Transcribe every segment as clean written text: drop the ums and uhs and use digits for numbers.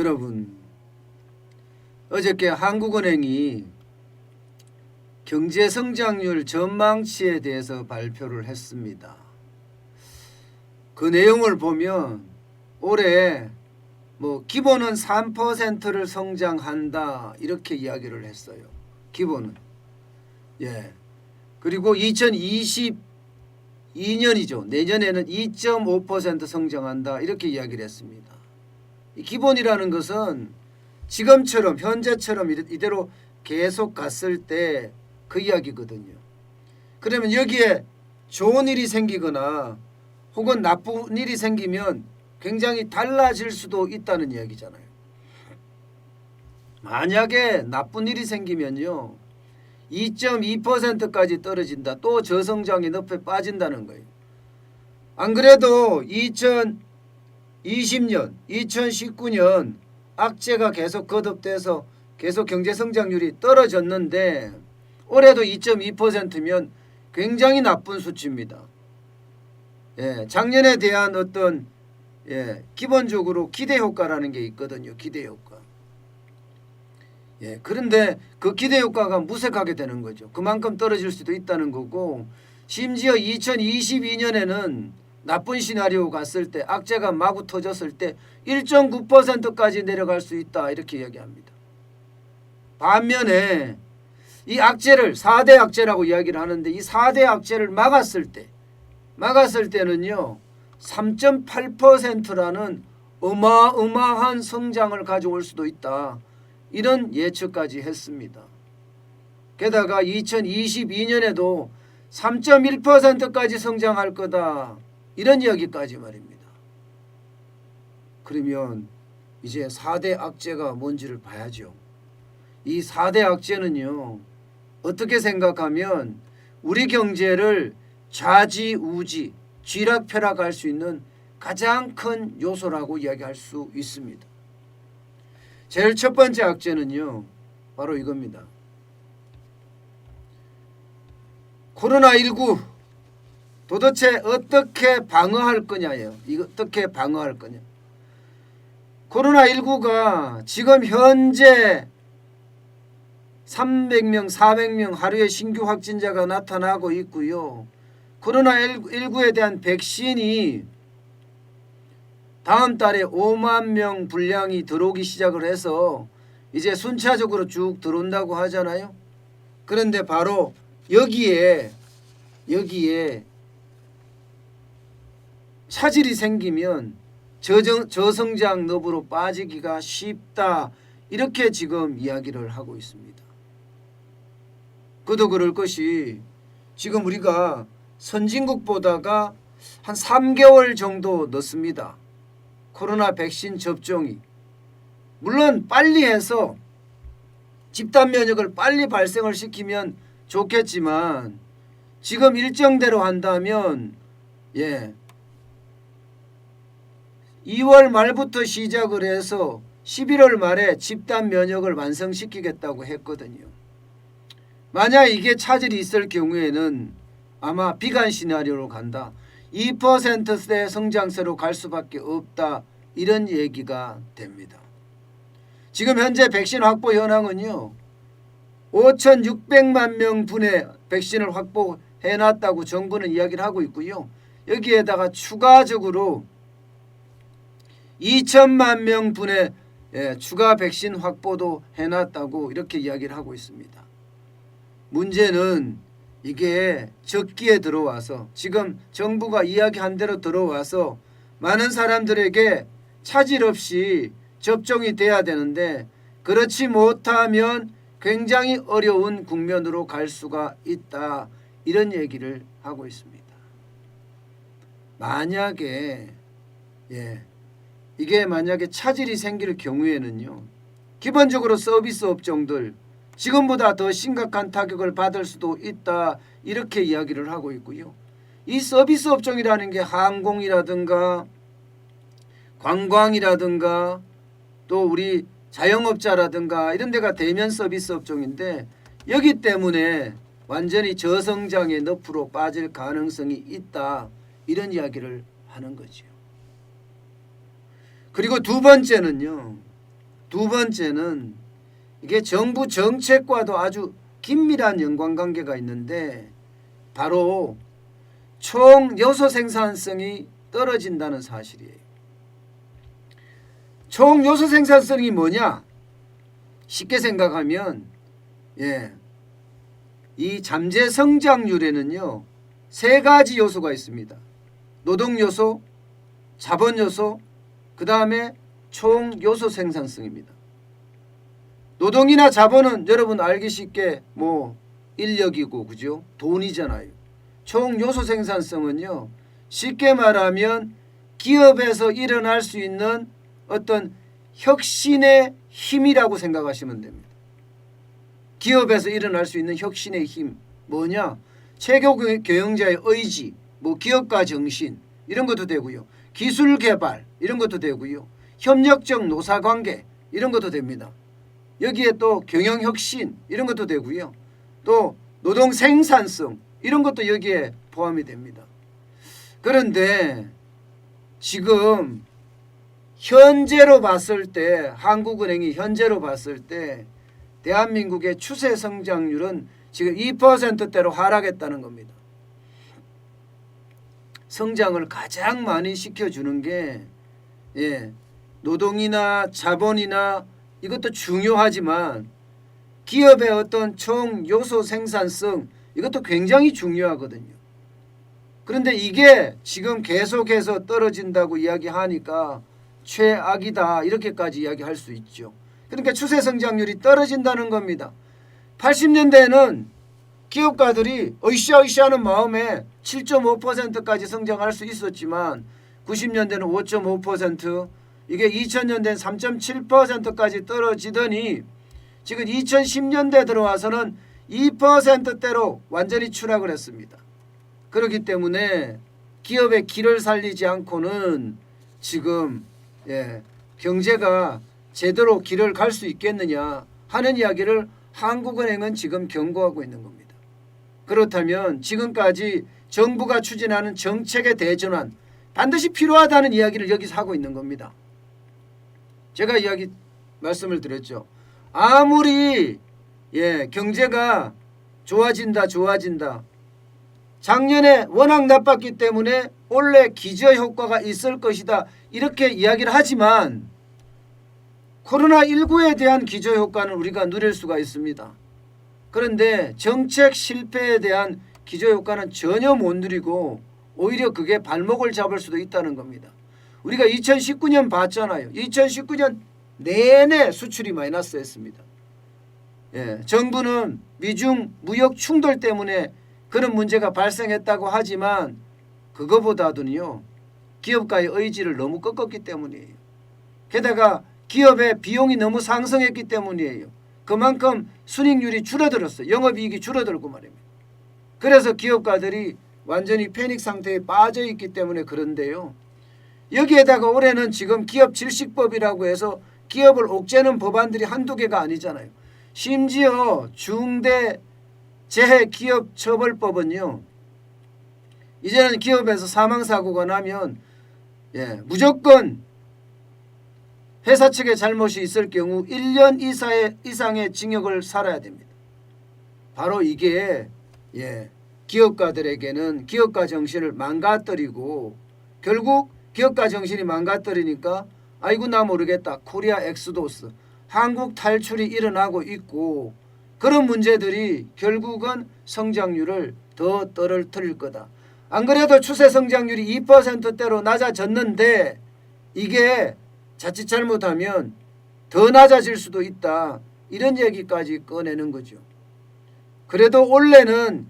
여러분, 어저께 한국은행이 경제성장률 전망치에 대해서 발표를 했습니다. 그 내용을 보면 올해 기본은 3%를 성장한다 이렇게 이야기를 했어요. 기본은. 그리고 2022년이죠. 내년에는 2.5% 성장한다 이렇게 이야기를 했습니다. 이 기본이라는 것은 지금처럼 현재처럼 이대로 계속 갔을 때 그 이야기거든요. 그러면 여기에 좋은 일이 생기거나 혹은 나쁜 일이 생기면 굉장히 달라질 수도 있다는 이야기잖아요. 만약에 나쁜 일이 생기면요 2.2%까지 떨어진다. 또 저성장의 늪에 빠진다는 거예요. 안 그래도 2020년, 2019년 악재가 계속 거듭돼서 계속 경제성장률이 떨어졌는데 올해도 2.2%면 굉장히 나쁜 수치입니다. 작년에 대한 어떤 기본적으로 기대효과라는 게 있거든요. 기대효과. 그런데 그 기대효과가 무색하게 되는 거죠. 그만큼 떨어질 수도 있다는 거고, 심지어 2022년에는 나쁜 시나리오 갔을 때 악재가 마구 터졌을 때 1.9%까지 내려갈 수 있다 이렇게 이야기합니다. 반면에 이 악재를 4대 악재라고 이야기를 하는데 이 4대 악재를 막았을 때는요 3.8%라는 어마어마한 성장을 가져올 수도 있다 이런 예측까지 했습니다. 게다가 2022년에도 3.1%까지 성장할 거다 이런 이야기까지 말입니다. 그러면 이제 4대 악재가 뭔지를 봐야죠. 이 4대 악재는요 어떻게 생각하면 우리 경제를 좌지우지 쥐락펴락할 수 있는 가장 큰 요소라고 이야기할 수 있습니다. 제일 첫 번째 악재는요 바로 이겁니다. 코로나19 도대체 어떻게 방어할 거냐예요. 이거 어떻게 방어할 거냐. 코로나19가 지금 현재 300명, 400명 하루에 신규 확진자가 나타나고 있고요. 코로나19에 대한 백신이 다음 달에 5만 명 분량이 들어오기 시작을 해서 이제 순차적으로 쭉 들어온다고 하잖아요. 그런데 바로 여기에 차질이 생기면 저성장 늪으로 빠지기가 쉽다 이렇게 지금 이야기를 하고 있습니다. 그도 그럴 것이 지금 우리가 선진국보다가 한 3개월 정도 늦습니다. 코로나 백신 접종이. 물론 빨리 해서 집단 면역을 빨리 발생을 시키면 좋겠지만 지금 일정대로 한다면 2월 말부터 시작을 해서 11월 말에 집단 면역을 완성시키겠다고 했거든요. 만약 이게 차질이 있을 경우에는 아마 비관 시나리오로 간다. 2%대 성장세로 갈 수밖에 없다. 이런 얘기가 됩니다. 지금 현재 백신 확보 현황은요. 5,600만 명분의 백신을 확보해놨다고 정부는 이야기를 하고 있고요. 여기에다가 추가적으로 2천만 명분의 추가 백신 확보도 해놨다고 이렇게 이야기를 하고 있습니다. 문제는 이게 적기에 들어와서 지금 정부가 이야기한 대로 들어와서 많은 사람들에게 차질 없이 접종이 돼야 되는데 그렇지 못하면 굉장히 어려운 국면으로 갈 수가 있다 이런 얘기를 하고 있습니다. 만약에 이게 만약에 차질이 생길 경우에는요 기본적으로 서비스 업종들 지금보다 더 심각한 타격을 받을 수도 있다 이렇게 이야기를 하고 있고요. 이 서비스 업종이라는 게 항공이라든가 관광이라든가 또 우리 자영업자라든가 이런 데가 대면 서비스 업종인데 여기 때문에 완전히 저성장의 늪으로 빠질 가능성이 있다 이런 이야기를 하는 거죠. 그리고 두 번째는요. 두 번째는 이게 정부 정책과도 아주 긴밀한 연관관계가 있는데 바로 총 요소 생산성이 떨어진다는 사실이에요. 총 요소 생산성이 뭐냐? 쉽게 생각하면 이 잠재 성장률에는요 세 가지 요소가 있습니다. 노동 요소, 자본 요소, 그 다음에 총 요소 생산성입니다. 노동이나 자본은 여러분 알기 쉽게 인력이고 그죠? 돈이잖아요. 총 요소 생산성은요 쉽게 말하면 기업에서 일어날 수 있는 어떤 혁신의 힘이라고 생각하시면 됩니다. 기업에서 일어날 수 있는 혁신의 힘 뭐냐? 최고 경영자의 의지, 기업가 정신 이런 것도 되고요. 기술 개발 이런 것도 되고요. 협력적 노사관계 이런 것도 됩니다. 여기에 또 경영혁신 이런 것도 되고요. 또 노동 생산성 이런 것도 여기에 포함이 됩니다. 그런데 지금 현재로 봤을 때 한국은행이 현재로 봤을 때 대한민국의 추세 성장률은 지금 2%대로 하락했다는 겁니다. 성장을 가장 많이 시켜주는 게 노동이나 자본이나 이것도 중요하지만 기업의 어떤 총 요소 생산성 이것도 굉장히 중요하거든요. 그런데 이게 지금 계속해서 떨어진다고 이야기하니까 최악이다 이렇게까지 이야기할 수 있죠. 그러니까 추세 성장률이 떨어진다는 겁니다. 80년대에는 기업가들이 으쌰으쌰 하는 마음에 7.5%까지 성장할 수 있었지만 90년대는 5.5% 이게 2000년대는 3.7%까지 떨어지더니 지금 2010년대 들어와서는 2%대로 완전히 추락을 했습니다. 그렇기 때문에 기업의 길을 살리지 않고는 지금 경제가 제대로 길을 갈 수 있겠느냐 하는 이야기를 한국은행은 지금 경고하고 있는 겁니다. 그렇다면 지금까지 정부가 추진하는 정책의 대전환 반드시 필요하다는 이야기를 여기서 하고 있는 겁니다. 제가 말씀을 드렸죠. 아무리 경제가 좋아진다 작년에 워낙 나빴기 때문에 올해 기저효과가 있을 것이다 이렇게 이야기를 하지만 코로나19에 대한 기저효과는 우리가 누릴 수가 있습니다. 그런데 정책 실패에 대한 기저효과는 전혀 못 누리고 오히려 그게 발목을 잡을 수도 있다는 겁니다. 우리가 2019년 봤잖아요. 2019년 내내 수출이 마이너스였습니다. 정부는 미중 무역 충돌 때문에 그런 문제가 발생했다고 하지만 그거보다도요 기업가의 의지를 너무 꺾었기 때문이에요. 게다가 기업의 비용이 너무 상승했기 때문이에요. 그만큼 순이익률이 줄어들었어요. 영업이익이 줄어들고 말입니다. 그래서 기업가들이 완전히 패닉 상태에 빠져 있기 때문에 그런데요. 여기에다가 올해는 지금 기업 질식법이라고 해서 기업을 옥죄는 법안들이 한두 개가 아니잖아요. 심지어 중대재해기업처벌법은요. 이제는 기업에서 사망사고가 나면 무조건 회사 측의 잘못이 있을 경우 1년 이상의 징역을 살아야 됩니다. 바로 이게 기업가들에게는 기업가 정신을 망가뜨리고 결국 기업가 정신이 망가뜨리니까 아이고 나 모르겠다. 코리아 엑스도스 한국 탈출이 일어나고 있고 그런 문제들이 결국은 성장률을 더 떨어뜨릴 거다. 안 그래도 추세 성장률이 2%대로 낮아졌는데 이게 자칫 잘못하면 더 낮아질 수도 있다. 이런 얘기까지 꺼내는 거죠. 그래도 올해는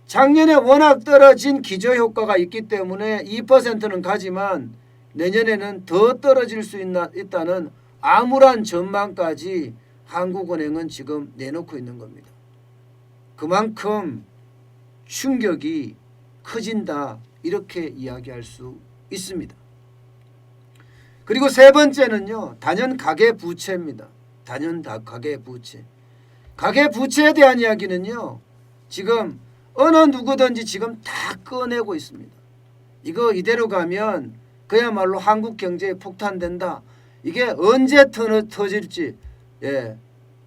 작년에 워낙 떨어진 기저효과가 있기 때문에 2%는 가지만 내년에는 더 떨어질 수 있다는 암울한 전망까지 한국은행은 지금 내놓고 있는 겁니다. 그만큼 충격이 커진다 이렇게 이야기할 수 있습니다. 그리고 세 번째는요. 단연 가계부채입니다. 단연 가계부채. 가계부채에 대한 이야기는요. 지금 어느 누구든지 지금 다 꺼내고 있습니다. 이거 이대로 가면 그야말로 한국 경제에 폭탄된다. 이게 언제 터질지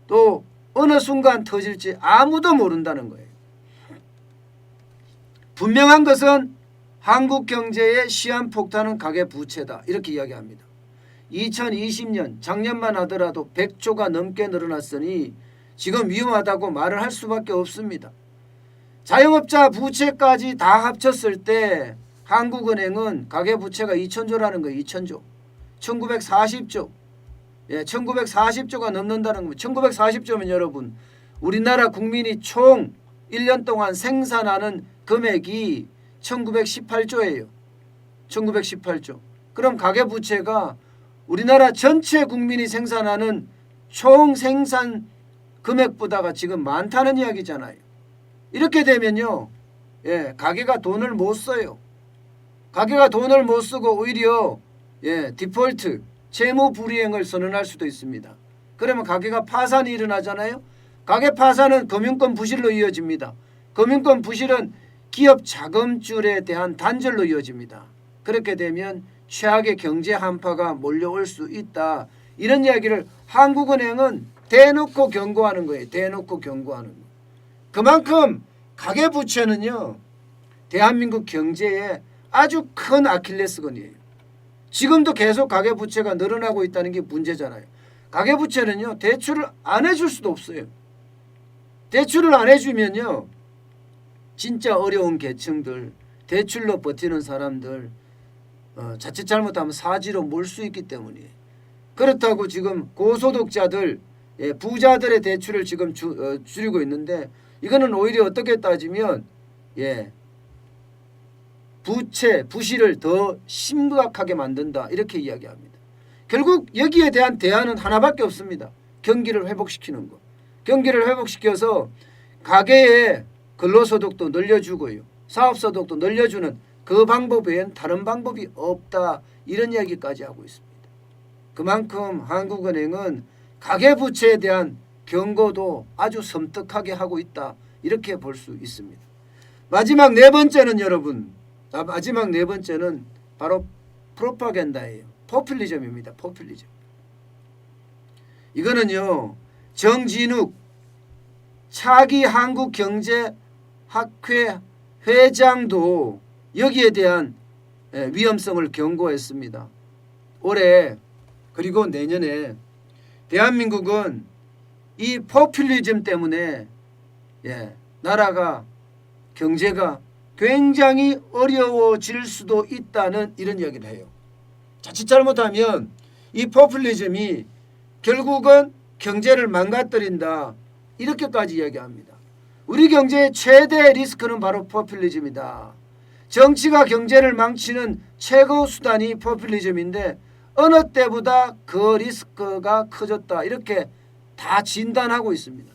또 어느 순간 터질지 아무도 모른다는 거예요. 분명한 것은 한국 경제의 시한폭탄은 가계부채다 이렇게 이야기합니다. 2020년 작년만 하더라도 100조가 넘게 늘어났으니 지금 위험하다고 말을 할 수밖에 없습니다. 자영업자 부채까지 다 합쳤을 때 한국은행은 가계부채가 2,000조라는 거예요. 2,000조. 1940조. 1940조가 넘는다는 겁니다. 1940조면 여러분 우리나라 국민이 총 1년 동안 생산하는 금액이 1918조예요. 1918조. 그럼 가계부채가 우리나라 전체 국민이 생산하는 총 생산 금액보다가 지금 많다는 이야기잖아요. 이렇게 되면요. 가계가 돈을 못 써요. 가계가 돈을 못 쓰고 오히려 디폴트, 채무 불이행을 선언할 수도 있습니다. 그러면 가계가 파산이 일어나잖아요. 가계 파산은 금융권 부실로 이어집니다. 금융권 부실은 기업 자금줄에 대한 단절로 이어집니다. 그렇게 되면 최악의 경제 한파가 몰려올 수 있다. 이런 이야기를 한국은행은 대놓고 경고하는 거예요. 대놓고 경고하는 거. 그만큼 가계부채는요. 대한민국 경제에 아주 큰 아킬레스건이에요. 지금도 계속 가계부채가 늘어나고 있다는 게 문제잖아요. 가계부채는요. 대출을 안 해줄 수도 없어요. 대출을 안 해주면요. 진짜 어려운 계층들, 대출로 버티는 사람들 자칫 잘못하면 사지로 몰 수 있기 때문이에요. 그렇다고 지금 고소득자들, 부자들의 대출을 지금 줄이고 있는데 이거는 오히려 어떻게 따지면 부채, 부실을 더 심각하게 만든다 이렇게 이야기합니다. 결국 여기에 대한 대안은 하나밖에 없습니다. 경기를 회복시키는 거. 경기를 회복시켜서 가계의 근로소득도 늘려주고요. 사업소득도 늘려주는 그 방법 외엔 다른 방법이 없다. 이런 이야기까지 하고 있습니다. 그만큼 한국은행은 가계부채에 대한 경고도 아주 섬뜩하게 하고 있다. 이렇게 볼 수 있습니다. 마지막 네 번째는 여러분. 마지막 네 번째는 바로 프로파간다예요. 포퓰리즘입니다. 포퓰리즘. 이거는요. 정진욱 차기 한국경제학회 회장도 여기에 대한 위험성을 경고했습니다. 올해 그리고 내년에 대한민국은 이 포퓰리즘 때문에 나라가 경제가 굉장히 어려워질 수도 있다는 이런 이야기를 해요. 자칫 잘못하면 이 포퓰리즘이 결국은 경제를 망가뜨린다. 이렇게까지 이야기합니다. 우리 경제의 최대 리스크는 바로 포퓰리즘이다. 정치가 경제를 망치는 최고 수단이 포퓰리즘인데 어느 때보다 그 리스크가 커졌다. 이렇게 다 진단하고 있습니다.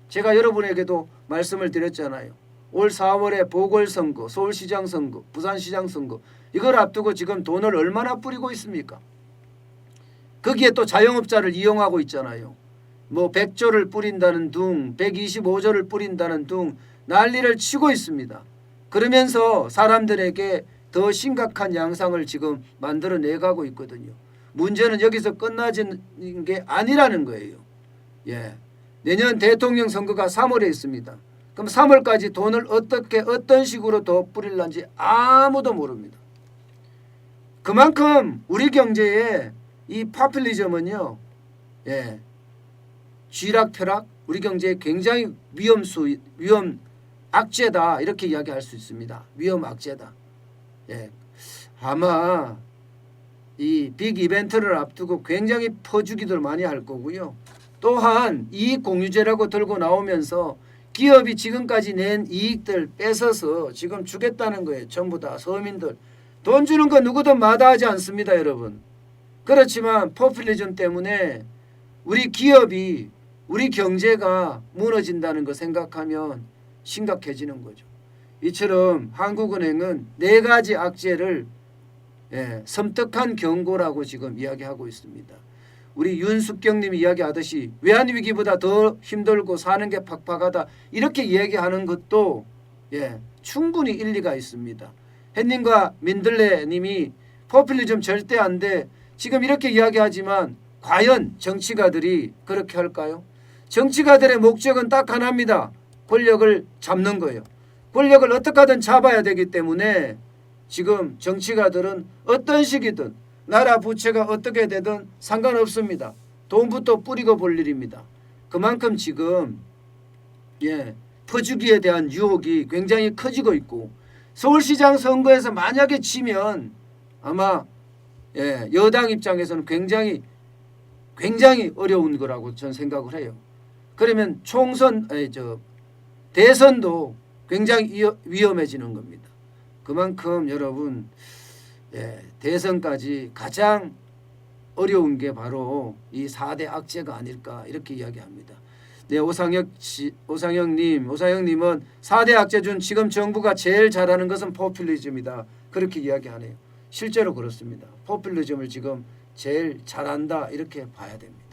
제가 여러분에게도 말씀을 드렸잖아요. 올 4월에 보궐선거, 서울시장 선거, 부산시장 선거 이걸 앞두고 지금 돈을 얼마나 뿌리고 있습니까? 거기에 또 자영업자를 이용하고 있잖아요. 뭐 100조를 뿌린다는 둥, 125조를 뿌린다는 둥 난리를 치고 있습니다. 그러면서 사람들에게 더 심각한 양상을 지금 만들어내가고 있거든요. 문제는 여기서 끝나지는 게 아니라는 거예요. 내년 대통령 선거가 3월에 있습니다. 그럼 3월까지 돈을 어떤 식으로 더 뿌릴런지 아무도 모릅니다. 그만큼 우리 경제에 이 포퓰리즘은요. 쥐락펴락 우리 경제에 굉장히 위험 악재다 이렇게 이야기할 수 있습니다. 위험 악재다. 아마 이 빅 이벤트를 앞두고 굉장히 퍼주기들 많이 할 거고요. 또한 이익 공유제라고 들고 나오면서 기업이 지금까지 낸 이익들 뺏어서 지금 주겠다는 거예요. 전부 다 서민들. 돈 주는 거 누구든 마다하지 않습니다. 여러분. 그렇지만 포퓰리즘 때문에 우리 기업이 우리 경제가 무너진다는 거 생각하면 심각해지는 거죠. 이처럼 한국은행은 네 가지 악재를 섬뜩한 경고라고 지금 이야기하고 있습니다. 우리 윤숙경 님이 이야기하듯이 외환위기보다 더 힘들고 사는 게 팍팍하다 이렇게 이야기하는 것도 충분히 일리가 있습니다. 햇님과 민들레 님이 포퓰리즘 절대 안 돼. 지금 이렇게 이야기하지만 과연 정치가들이 그렇게 할까요? 정치가들의 목적은 딱 하나입니다. 권력을 잡는 거예요. 권력을 어떻게 하든 잡아야 되기 때문에 지금 정치가들은 어떤 식이든 나라 부채가 어떻게 되든 상관없습니다. 돈부터 뿌리고 볼 일입니다. 그만큼 지금 퍼주기에 대한 유혹이 굉장히 커지고 있고 서울시장 선거에서 만약에 지면 아마 여당 입장에서는 굉장히 어려운 거라고 저는 생각을 해요. 그러면 대선도 굉장히 위험해지는 겁니다. 그만큼 여러분 대선까지 가장 어려운 게 바로 이 4대 악재가 아닐까 이렇게 이야기합니다. 네, 오상혁님은 4대 악재 중 지금 정부가 제일 잘하는 것은 포퓰리즘이다. 그렇게 이야기하네요. 실제로 그렇습니다. 포퓰리즘을 지금 제일 잘한다 이렇게 봐야 됩니다.